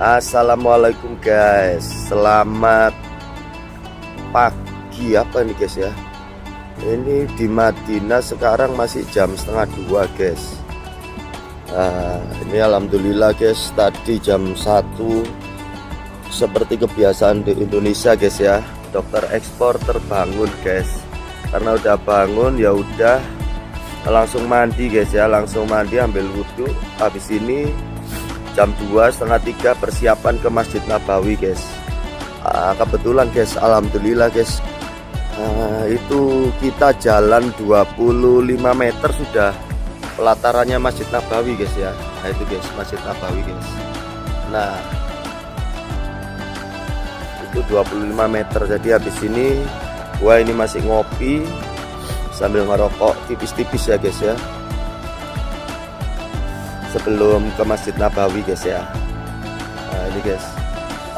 Assalamualaikum guys, selamat pagi apa nih guys ya. Ini di Madinah sekarang masih jam setengah 2 guys. Ini alhamdulillah guys, tadi jam 1 seperti kebiasaan di Indonesia guys ya, dokter ekspor terbangun guys. Karena udah bangun ya udah langsung mandi guys ya, langsung mandi ambil wudhu. Habis ini jam 2:30 persiapan ke Masjid Nabawi guys. Kebetulan guys, alhamdulillah guys, itu kita jalan 25 meter sudah pelatarannya Masjid Nabawi guys ya. Nah itu guys, Masjid Nabawi guys. Nah itu 25 meter. Jadi habis ini gua ini masih ngopi sambil ngerokok tipis-tipis ya guys ya, sebelum ke Masjid Nabawi guys ya. Nah ini guys,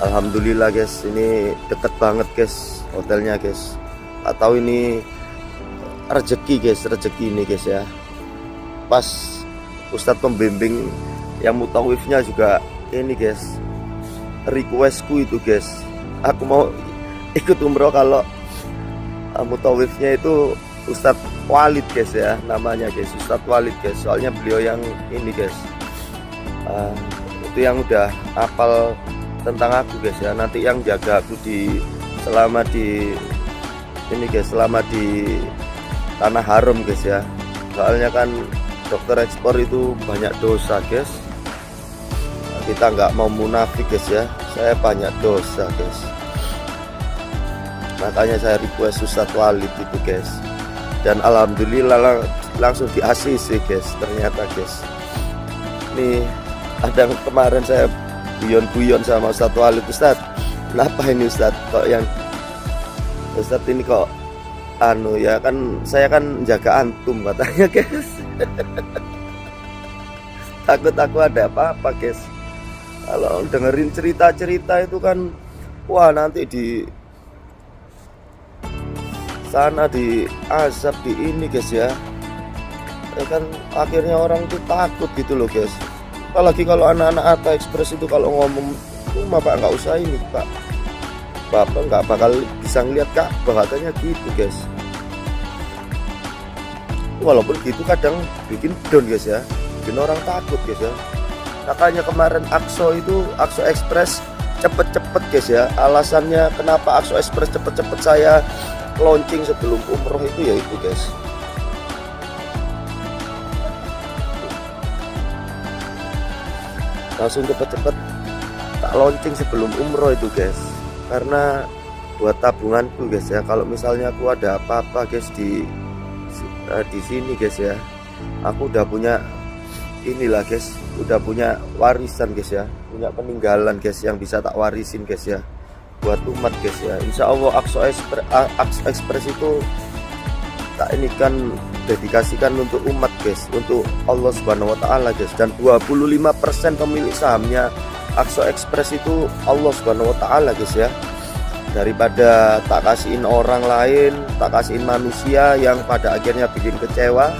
alhamdulillah guys, ini deket banget guys hotelnya guys. Atau ini rezeki guys, rezeki ini guys ya. Pas Ustadz pembimbing yang mutawifnya juga ini guys, requestku itu guys, aku mau ikut umroh kalau mutawifnya itu Ustadz Walid guys ya, namanya guys, Ustadz Walid guys. Soalnya beliau yang ini guys, itu yang udah hafal tentang aku guys ya. Nanti yang jaga aku selama di ini guys, selama di tanah haram guys ya. Soalnya kan dokter ekspor itu banyak dosa guys. Kita nggak mau munafik guys ya, saya banyak dosa guys. Makanya saya request Ustadz Walid itu guys. Dan alhamdulillah langsung di ACC guys, ternyata guys. Nih ada kemarin saya guyon-guyon sama Ustadz Walid, Ustadz kenapa ini Ustadz kok yang Ustadz ini kok ya kan saya kan jaga antum katanya guys. Takut aku ada apa-apa guys. Kalau dengerin cerita-cerita itu kan wah, nanti di sana di azab di ini guys ya. Ya kan akhirnya orang itu takut gitu loh guys. Apalagi kalau anak-anak Atta Express itu kalau ngomong Bapak nggak usah ini Pak, Bapak nggak bakal bisa ngeliat Ka'bah katanya gitu guys. Walaupun gitu kadang bikin down guys ya, bikin orang takut guys ya. Makanya kemarin Aqsa Express cepet-cepet guys ya. Alasannya kenapa Aqsa Express cepet-cepet saya launching sebelum umroh itu ya itu guys. Langsung cepet-cepet tak launching sebelum umroh itu guys, karena buat tabunganku guys ya. Kalau misalnya aku ada apa-apa guys di sini guys ya, aku udah punya inilah guys, udah punya warisan guys ya, punya peninggalan guys yang bisa tak warisin guys ya buat umat guys ya. Insya Allah Aqsa Express itu tak ini kan dedikasikan untuk umat guys, untuk Allah Subhanahu Wa Taala guys. Dan 25% pemilik sahamnya Aqsa Express itu Allah Subhanahu Wa Taala guys ya. Daripada tak kasihin orang lain, tak kasihin manusia yang pada akhirnya bikin kecewa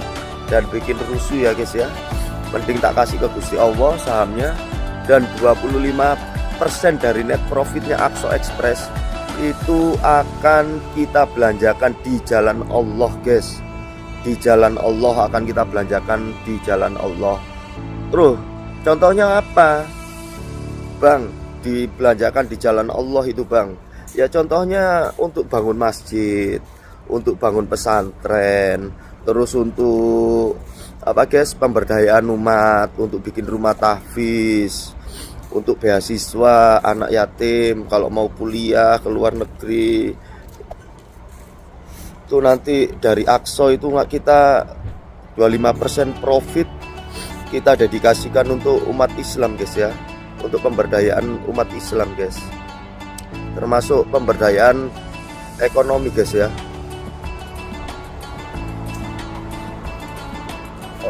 dan bikin rusuh ya guys ya, mending tak kasih ke Gusti Allah sahamnya. Dan 25% dari net profitnya Aqsa Express itu akan kita belanjakan di jalan Allah guys. Di jalan Allah akan kita belanjakan, di jalan Allah. Terus contohnya apa Bang dibelanjakan di jalan Allah itu Bang? Ya contohnya untuk bangun masjid, untuk bangun pesantren, terus untuk apa guys, pemberdayaan umat, untuk bikin rumah tahfiz, untuk beasiswa anak yatim kalau mau kuliah ke luar negeri. Itu nanti dari Aqsa itu kita 25% profit kita dedikasikan untuk umat Islam guys ya, untuk pemberdayaan umat Islam guys, termasuk pemberdayaan ekonomi guys ya.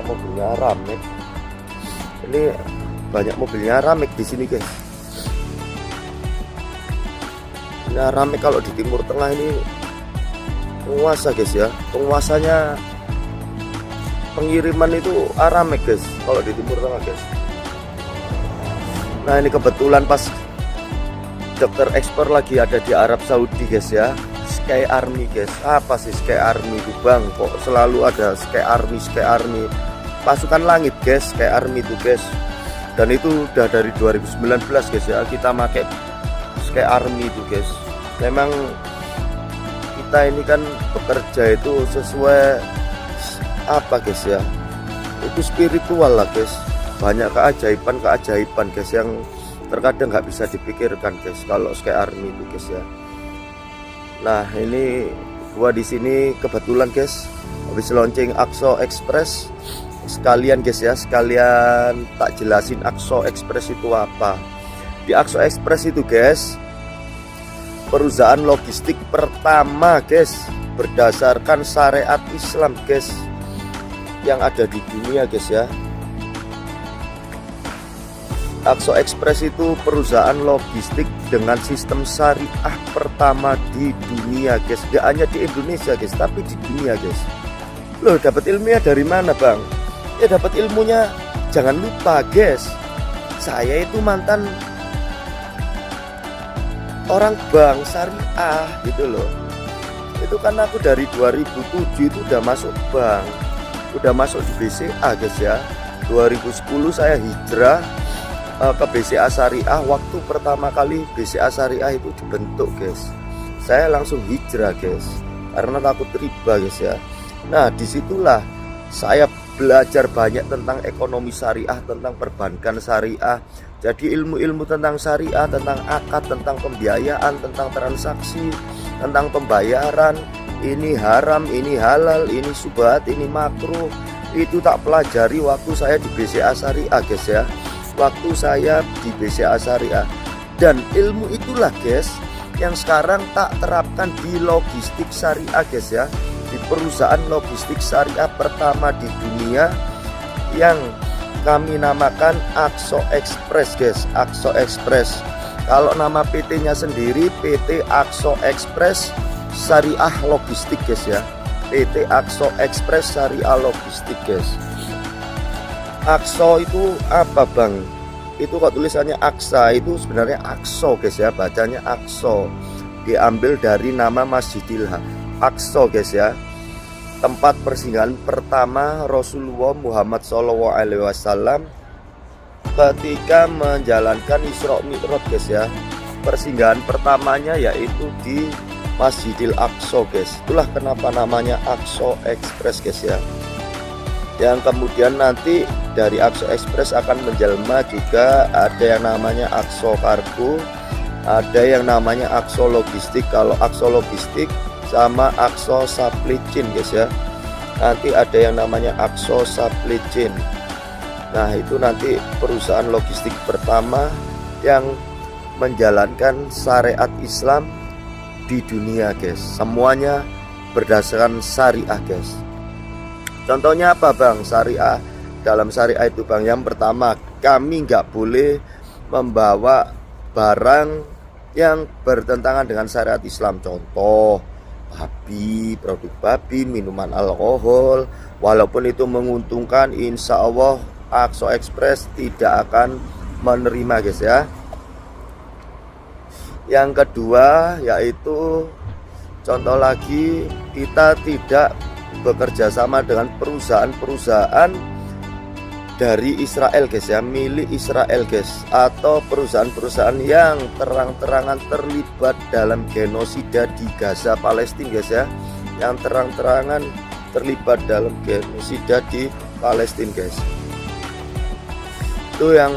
Mobilnya rame, ini banyak mobilnya rame di sini guys. Nah rame kalau di Timur Tengah ini penguasa guys ya, penguasanya pengiriman itu rame guys kalau di Timur Tengah guys. Nah ini kebetulan pas dokter ekspor lagi ada di Arab Saudi guys ya. Sky Army guys. Apa sih Sky Army itu bang? Kok selalu ada Sky Army, Sky Army? Pasukan langit guys, Sky Army itu guys. Dan itu udah dari 2019 guys ya, kita pakai Sky Army itu guys. Memang kita ini kan bekerja itu sesuai apa guys ya, itu spiritual lah guys. Banyak keajaiban guys yang terkadang nggak bisa dipikirkan guys kalau Sky Army itu guys ya. Nah ini gua di sini kebetulan guys habis launching Akso Express sekalian guys ya, sekalian tak jelasin Akso Express itu apa. Di Akso Express itu guys perusahaan logistik pertama guys berdasarkan syariat Islam guys yang ada di dunia guys ya. Akso Express itu perusahaan logistik dengan sistem syariah pertama di dunia guys. Gak hanya di Indonesia guys, tapi di dunia guys. Loh dapat ilmunya dari mana bang? Ya dapat ilmunya, jangan lupa guys, saya itu mantan orang bank syariah gitu loh. Itu kan aku dari 2007 itu udah masuk bank, udah masuk di BCA guys ya. 2010 saya hijrah ke BCA Syariah. Waktu pertama kali BCA Syariah itu dibentuk guys, saya langsung hijrah guys karena takut riba guys ya. Nah disitulah saya belajar banyak tentang ekonomi syariah, tentang perbankan syariah. Jadi ilmu-ilmu tentang syariah, tentang akad, tentang pembiayaan, tentang transaksi, tentang pembayaran, ini haram, ini halal, ini subhat, ini makruh, itu tak pelajari waktu saya di BCA Syariah guys ya. Waktu saya di BCA Syariah. Dan ilmu itulah guys yang sekarang tak terapkan di logistik syariah guys ya, di perusahaan logistik syariah pertama di dunia yang kami namakan Akso Express guys. Akso Express, kalau nama PT nya sendiri PT Akso Express Syariah Logistik guys ya. PT Akso Express Syariah Logistik guys. Akso itu apa bang? Itu kok tulisannya Aksa, itu sebenarnya Akso guys ya, bacanya Akso. Diambil dari nama Masjidil Aqsa guys ya, tempat persinggahan pertama Rasulullah Muhammad SAW ketika menjalankan Isra Mi'raj guys ya. Persinggahan pertamanya yaitu di Masjidil Aqsa guys. Itulah kenapa namanya Akso Express guys ya. Yang kemudian nanti dari Akso Express akan menjelma juga ada yang namanya Akso Kargo, ada yang namanya Akso Logistik. Kalau Akso Logistik sama Akso Supply Chain guys ya. Nanti ada yang namanya Akso Supply Chain. Nah itu nanti perusahaan logistik pertama yang menjalankan syariat Islam di dunia guys. Semuanya berdasarkan syariah guys. Contohnya apa bang syariah? Dalam syariah itu bang, yang pertama kami nggak boleh membawa barang yang bertentangan dengan syariat Islam. Contoh babi, produk babi, minuman alkohol. Walaupun itu menguntungkan, insya Allah Akso Express tidak akan menerima guys ya. Yang kedua yaitu contoh lagi, kita tidak bekerja sama dengan perusahaan-perusahaan dari Israel guys ya, milik Israel guys, atau perusahaan-perusahaan yang terang-terangan terlibat dalam genosida di Gaza Palestina guys ya, yang terang-terangan terlibat dalam genosida di Palestina guys. Itu yang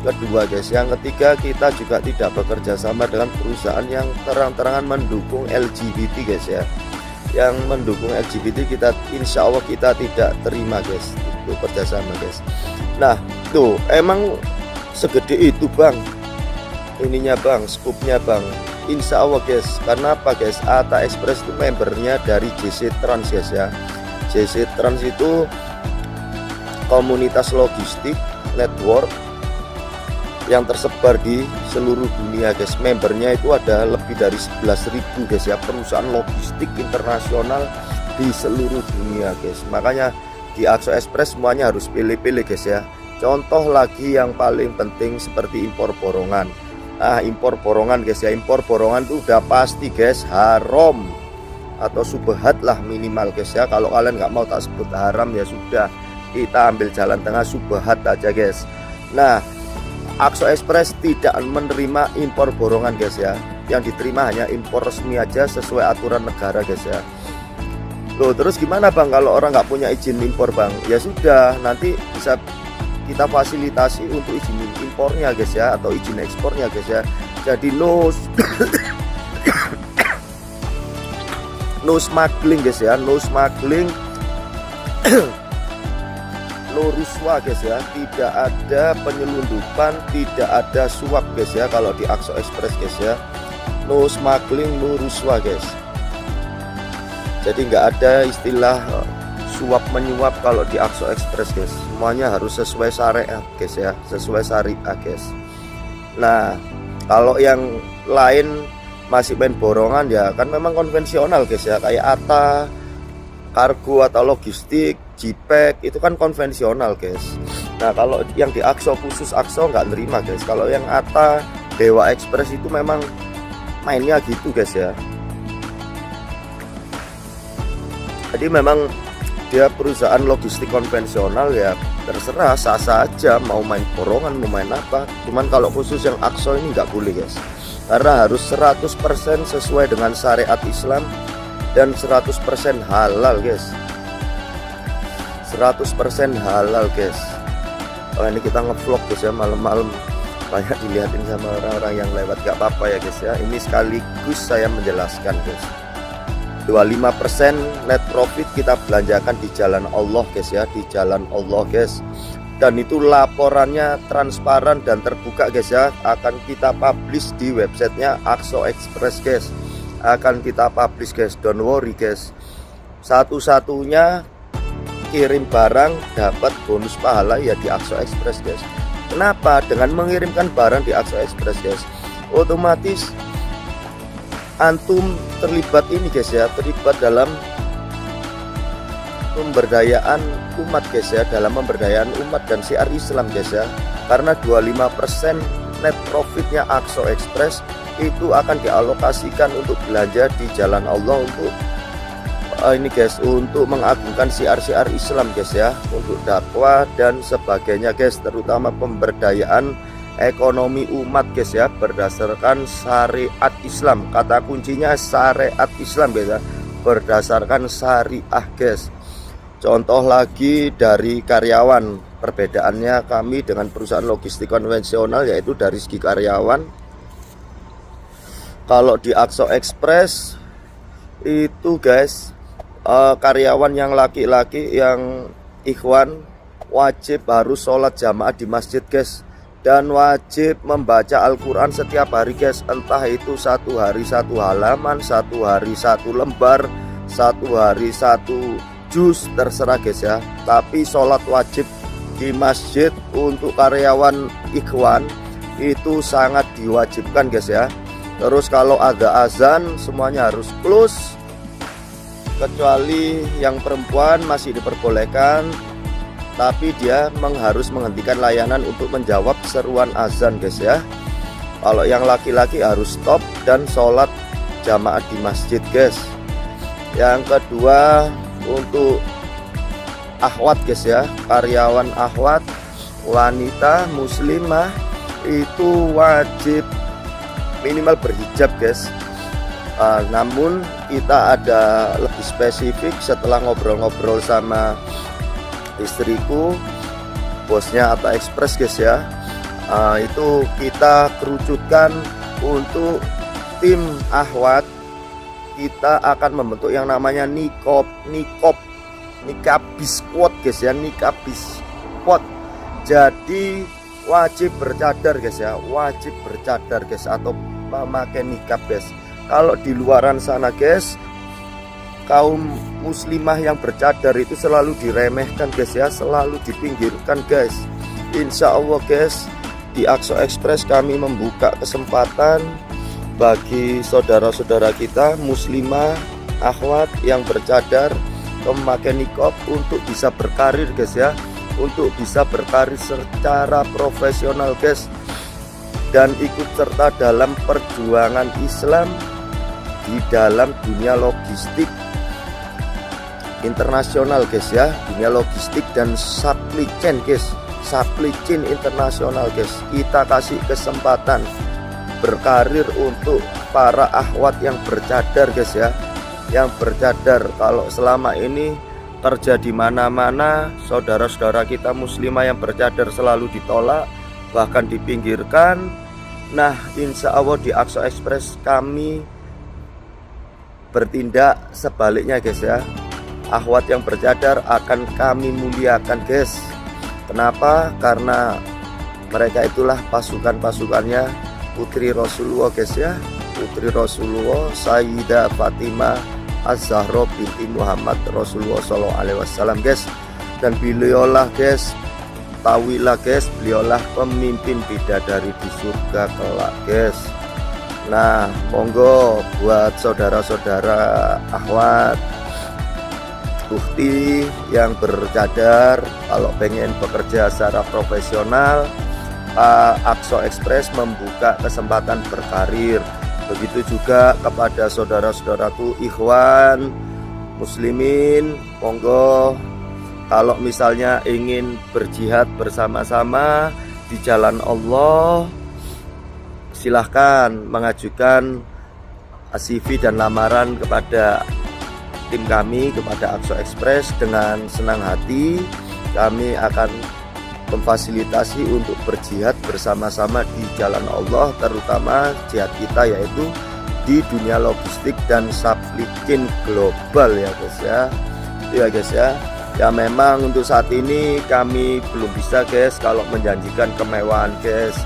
kedua guys. Yang ketiga, kita juga tidak bekerja sama dengan perusahaan yang terang-terangan mendukung LGBT guys ya. Yang mendukung LGBT kita insya Allah kita tidak terima guys, itu kerjasama guys. Nah tuh emang segede itu bang ininya bang, skupnya bang, insya Allah guys. Karena apa guys, ATA Express itu membernya dari JC Trans guys ya. JC Trans itu komunitas logistik network yang tersebar di seluruh dunia guys. Membernya itu ada lebih dari 11.000 guys ya, perusahaan logistik internasional di seluruh dunia guys. Makanya di Akso Express semuanya harus pilih-pilih guys ya. Contoh lagi yang paling penting seperti impor borongan. Nah, impor borongan guys ya, impor borongan itu udah pasti guys haram atau subhat lah minimal guys ya. Kalau kalian nggak mau tak sebut haram ya sudah, kita ambil jalan tengah subhat aja guys. Nah, Akso Express tidak menerima impor borongan guys ya. Yang diterima hanya impor resmi aja sesuai aturan negara guys ya. Loh, terus gimana bang kalau orang nggak punya izin impor bang? Ya sudah, nanti bisa kita fasilitasi untuk izin impornya guys ya, atau izin ekspornya guys ya. Jadi no smuggling guys ya, no smuggling, no ruswa guys ya, tidak ada penyelundupan, tidak ada suap guys ya kalau di Akso Express guys ya. No smuggling, no ruswa guys. Jadi nggak ada istilah suap menyuap kalau di Akso Express guys. Semuanya harus sesuai syariat guys ya, sesuai syariah guys. Nah, kalau yang lain masih main borongan ya kan memang konvensional guys ya, kayak ATA, kargo atau logistik, JPEG itu kan konvensional guys. Nah, kalau yang di Akso, khusus Akso nggak nerima guys. Kalau yang ATA, Dewa Express itu memang mainnya gitu guys ya. Jadi memang dia perusahaan logistik konvensional ya, terserah, sah-sah aja mau main borongan mau main apa. Cuman kalau khusus yang Akso ini nggak boleh guys, karena harus 100% sesuai dengan syariat Islam dan 100% halal guys. 100% halal guys. Oh, ini kita ngevlog guys ya, malam-malam banyak dilihatin sama orang-orang yang lewat, gak apa-apa ya guys ya. Ini sekaligus saya menjelaskan guys, 25% net profit kita belanjakan di jalan Allah guys ya, di jalan Allah guys. Dan itu laporannya transparan dan terbuka guys ya. Akan kita publish di websitenya Akso Express guys. Akan kita publish guys, don't worry guys. Satu-satunya kirim barang dapat bonus pahala ya di Akso Express guys. Kenapa? Dengan mengirimkan barang di Akso Express guys, otomatis antum terlibat ini guys ya, terlibat dalam pemberdayaan umat guys ya, dalam pemberdayaan umat dan syiar Islam guys ya. Karena 25% net profitnya Akso Express itu akan dialokasikan untuk belanja di jalan Allah, untuk ini guys, untuk mengagungkan syiar-syiar Islam guys ya, untuk dakwah dan sebagainya guys, terutama pemberdayaan ekonomi umat guys ya, berdasarkan syariat Islam. Kata kuncinya syariat Islam guys ya, berdasarkan syariah guys. Contoh lagi dari karyawan, perbedaannya kami dengan perusahaan logistik konvensional yaitu dari segi karyawan. Kalau di Akso Express itu guys, karyawan yang laki-laki yang ikhwan wajib harus sholat jamaah di masjid guys, dan wajib membaca Al-Quran setiap hari guys. Entah itu satu hari satu halaman, satu hari satu lembar, satu hari satu juz, terserah guys ya. Tapi sholat wajib di masjid untuk karyawan ikhwan itu sangat diwajibkan guys ya. Terus kalau ada azan semuanya harus close, kecuali yang perempuan masih diperbolehkan, tapi dia harus menghentikan layanan untuk menjawab seruan azan guys ya. Kalau yang laki-laki harus stop dan sholat jamaah di masjid guys. Yang kedua untuk akhwat guys ya, karyawan akhwat wanita muslimah itu wajib minimal berhijab guys. Namun kita ada lebih spesifik setelah ngobrol-ngobrol sama istriku, bosnya Akso Express guys ya. Itu kita kerucutkan untuk tim akhwat, kita akan membentuk yang namanya nikabis squad guys ya, nikabis squad. Jadi wajib bercadar guys ya, wajib bercadar guys, atau memakai nikab guys. Kalau di luaran sana guys, kaum muslimah yang bercadar itu selalu diremehkan guys ya, selalu dipinggirkan guys. Insya Allah guys, di Akso Express kami membuka kesempatan bagi saudara-saudara kita muslimah akhwat yang bercadar, memakai niqab untuk bisa berkarir guys ya, untuk bisa berkarir secara profesional guys, dan ikut serta dalam perjuangan Islam di dalam dunia logistik internasional guys ya, dunia logistik dan supply chain guys, supply chain internasional guys. Kita kasih kesempatan berkarir untuk para akhwat yang bercadar guys ya, yang bercadar. Kalau selama ini kerja di mana-mana, saudara-saudara kita muslimah yang bercadar selalu ditolak, bahkan dipinggirkan. Nah, insya Allah di Aqsa Express kami bertindak sebaliknya guys ya. Akhwat yang bercadar akan kami muliakan guys. Kenapa? Karena mereka itulah pasukan-pasukannya putri Rasulullah guys ya, putri Rasulullah Sayyidah Fatimah Az-Zahra binti Muhammad Rasulullah SAW guys. Dan beliaulah guys, tahuilah guys, beliaulah pemimpin bidadari di surga kelak guys. Nah, monggo buat saudara-saudara akhwat ukti yang bercadar, kalau pengen bekerja secara profesional, Aqsa Express membuka kesempatan berkarir. Begitu juga kepada saudara-saudaraku ikhwan muslimin, monggo kalau misalnya ingin berjihad bersama-sama di jalan Allah, silahkan mengajukan CV dan lamaran kepada tim kami, kepada Aqsa Express. Dengan senang hati kami akan memfasilitasi untuk berjihad bersama-sama di jalan Allah, terutama jihad kita yaitu di dunia logistik dan supply chain global ya guys ya. Ya guys ya. Ya memang untuk saat ini kami belum bisa guys kalau menjanjikan kemewahan guys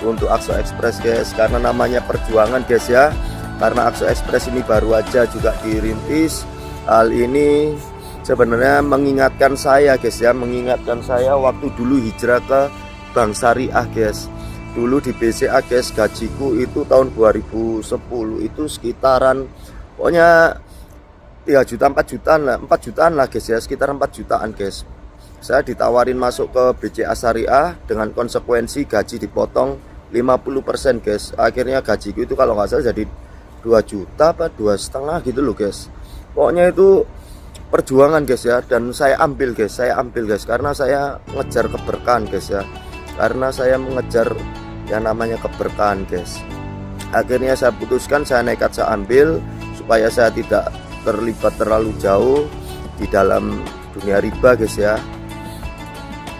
untuk Aqsa Express guys, karena namanya perjuangan guys ya. Karena Aqsa Express ini baru aja juga dirintis. Hal ini sebenarnya mengingatkan saya guys ya, mengingatkan saya waktu dulu hijrah ke Bank Syariah guys. Dulu di BCA guys, gajiku itu tahun 2010 itu sekitaran pokoknya 3 juta 4 jutaan lah, 4 jutaan lah guys ya, sekitar 4 jutaan guys. Saya ditawarin masuk ke BCA Syariah dengan konsekuensi gaji dipotong 50% guys. Akhirnya gajiku itu kalau nggak salah jadi 2 juta apa 2,5 gitu loh guys. Pokoknya itu perjuangan guys ya, dan saya ambil guys, karena saya ngejar keberkahan guys ya, karena saya mengejar yang namanya keberkahan guys. Akhirnya saya putuskan, saya nekat, saya ambil supaya saya tidak terlibat terlalu jauh di dalam dunia riba guys ya.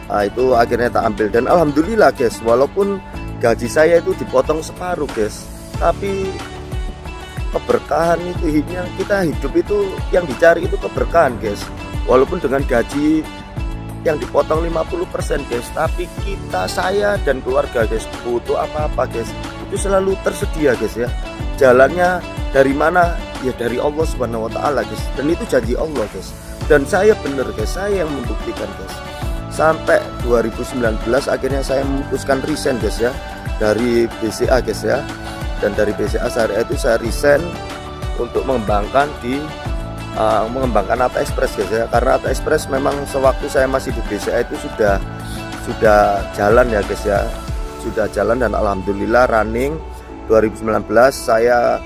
Nah, itu akhirnya tak ambil, dan alhamdulillah guys, walaupun gaji saya itu dipotong separuh guys, tapi keberkahan itu kita hidup itu yang dicari itu keberkahan guys. Walaupun dengan gaji yang dipotong 50% guys, tapi saya dan keluarga guys butuh apa-apa guys itu selalu tersedia guys ya. Jalannya dari mana? Ya dari Allah Subhanahu wa taala guys. Dan itu janji Allah guys. Dan saya bener guys, saya yang membuktikan guys. Sampai 2019 akhirnya saya memutuskan resign guys ya dari BCA guys ya. Dan dari BCA Syariah itu saya resign untuk mengembangkan Aqsa Express guys ya. Karena Aqsa Express memang sewaktu saya masih di BCA itu sudah jalan ya guys ya, sudah jalan, dan alhamdulillah running. 2019 saya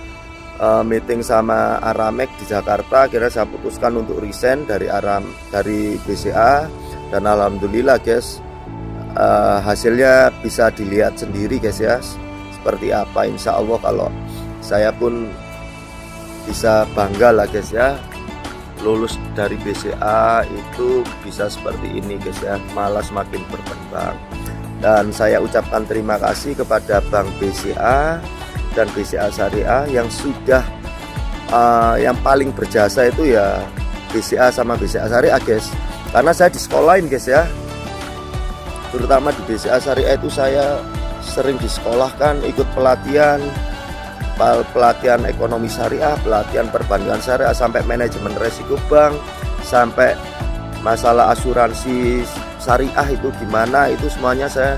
meeting sama Aramex di Jakarta, akhirnya saya putuskan untuk resign dari BCA, dan alhamdulillah guys hasilnya bisa dilihat sendiri guys ya seperti apa. Insya Allah kalau saya pun bisa bangga lah guys ya, lulus dari BCA itu bisa seperti ini guys ya, malah semakin berkembang. Dan saya ucapkan terima kasih kepada Bank BCA dan BCA Syariah yang sudah yang paling berjasa itu ya BCA sama BCA Syariah guys, karena saya di sekolahin guys ya, terutama di BCA Syariah itu saya sering disekolahkan, ikut pelatihan ekonomi syariah, pelatihan perbankan syariah, sampai manajemen resiko bank, sampai masalah asuransi syariah itu gimana, itu semuanya saya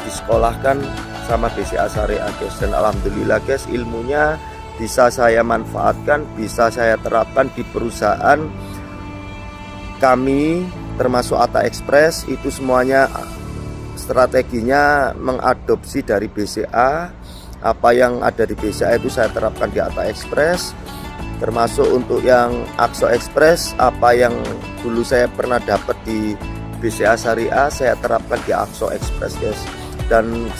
disekolahkan sama BCA Syariah guys. Dan alhamdulillah guys, ilmunya bisa saya manfaatkan, bisa saya terapkan di perusahaan kami, termasuk Atta Express, itu semuanya strateginya mengadopsi dari BCA. Apa yang ada di BCA itu saya terapkan di Atta Express, termasuk untuk yang Akso Express, apa yang dulu saya pernah dapat di BCA Syariah saya terapkan di Akso Express guys. Dan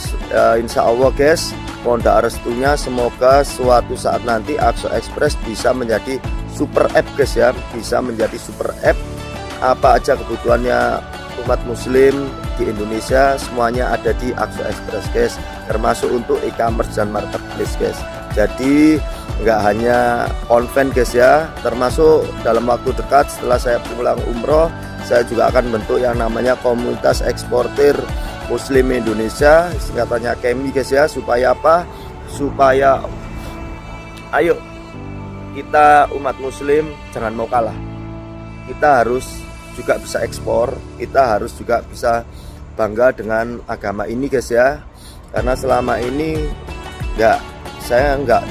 insya Allah guys, mohon doa restunya semoga suatu saat nanti Akso Express bisa menjadi super app guys ya, bisa menjadi super app. Apa aja kebutuhannya umat muslim di Indonesia semuanya ada di Akso Express guys, termasuk untuk e-commerce dan marketplace guys. Jadi nggak hanya konven guys ya, termasuk dalam waktu dekat setelah saya pulang umroh, saya juga akan bentuk yang namanya komunitas eksportir muslim Indonesia, singkatannya KEMI guys ya. Supaya apa? Supaya ayo kita umat muslim jangan mau kalah, kita harus juga bisa ekspor, kita harus juga bisa bangga dengan agama ini guys ya. Karena selama ini saya nggak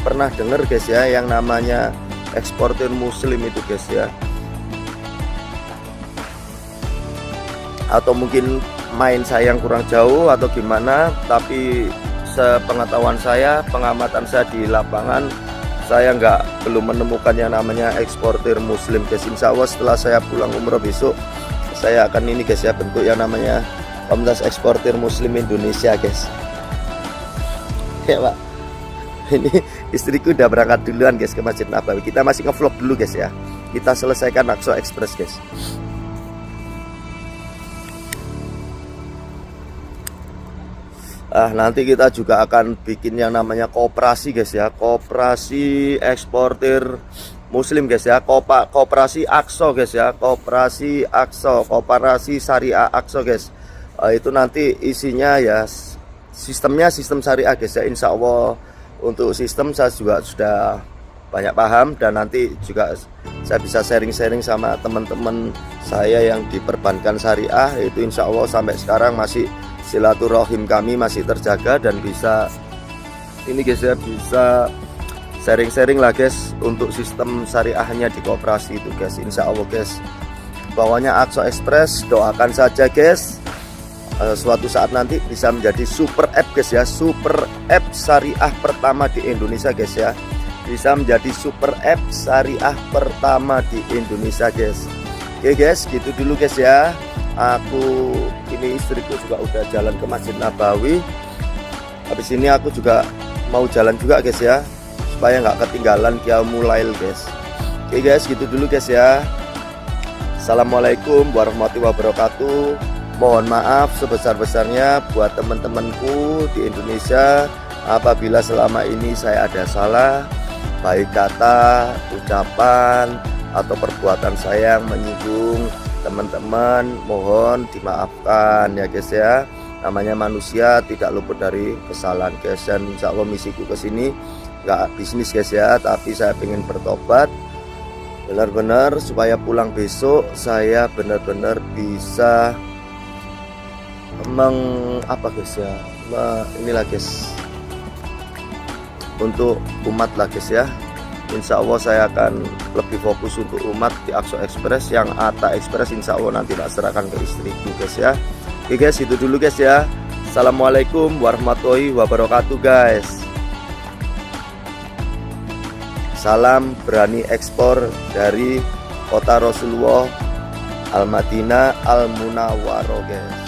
pernah dengar guys ya yang namanya eksportir muslim itu guys ya. Atau mungkin main saya yang kurang jauh atau gimana, tapi sepengetahuan saya, pengamatan saya di lapangan, saya belum menemukan yang namanya eksportir muslim guys. Insya Allah setelah saya pulang umroh besok, saya akan ini guys ya, bentuk yang namanya komunitas eksportir muslim Indonesia guys. Ya Pak, ini istriku udah berangkat duluan guys ke Masjid Nabawi. Kita masih ngevlog dulu guys ya, kita selesaikan Akso Express guys. Nanti kita juga akan bikin yang namanya koperasi guys ya, koperasi eksportir muslim guys ya, koperasi Akso guys ya, koperasi Akso, koperasi syariah Akso guys. Itu nanti isinya ya sistemnya sistem syariah guys ya. Insya Allah untuk sistem saya juga sudah banyak paham, dan nanti juga saya bisa sharing-sharing sama teman-teman saya yang di perbankan syariah. Itu insya Allah sampai sekarang masih silaturahim kami masih terjaga, dan bisa ini guys ya, bisa sharing-sharing lah guys untuk sistem syariahnya di koperasi itu guys. Insya Allah guys, bawahnya Akso Express, doakan saja guys, suatu saat nanti bisa menjadi super app guys ya, super app syariah pertama di Indonesia guys ya, bisa menjadi super app syariah pertama di Indonesia guys. Oke guys, gitu dulu guys ya. Aku ini istriku juga udah jalan ke Masjid Nabawi. Habis ini aku juga mau jalan juga guys ya, supaya nggak ketinggalan Qiyamul Lail guys. Oke guys, gitu dulu guys ya. Assalamualaikum warahmatullahi wabarakatuh. Mohon maaf sebesar-besarnya buat teman-temanku di Indonesia apabila selama ini saya ada salah, baik kata, ucapan, atau perbuatan saya yang menyinggung teman-teman, mohon dimaafkan ya guys ya. Namanya manusia tidak luput dari kesalahan guys, dan insya Allah misiku kesini nggak bisnis guys ya, tapi saya ingin bertobat benar-benar supaya pulang besok saya benar-benar bisa guys ya, inilah guys, untuk umat lah guys ya. Insya Allah saya akan lebih fokus untuk umat di Akso Express. Yang Atta Express insya Allah nanti tak serahkan ke istriku guys ya. Oke guys, itu dulu guys ya. Assalamualaikum warahmatullahi wabarakatuh guys. Salam berani ekspor dari kota Rasulullah Al-Madinah Al-Munawwaroh guys.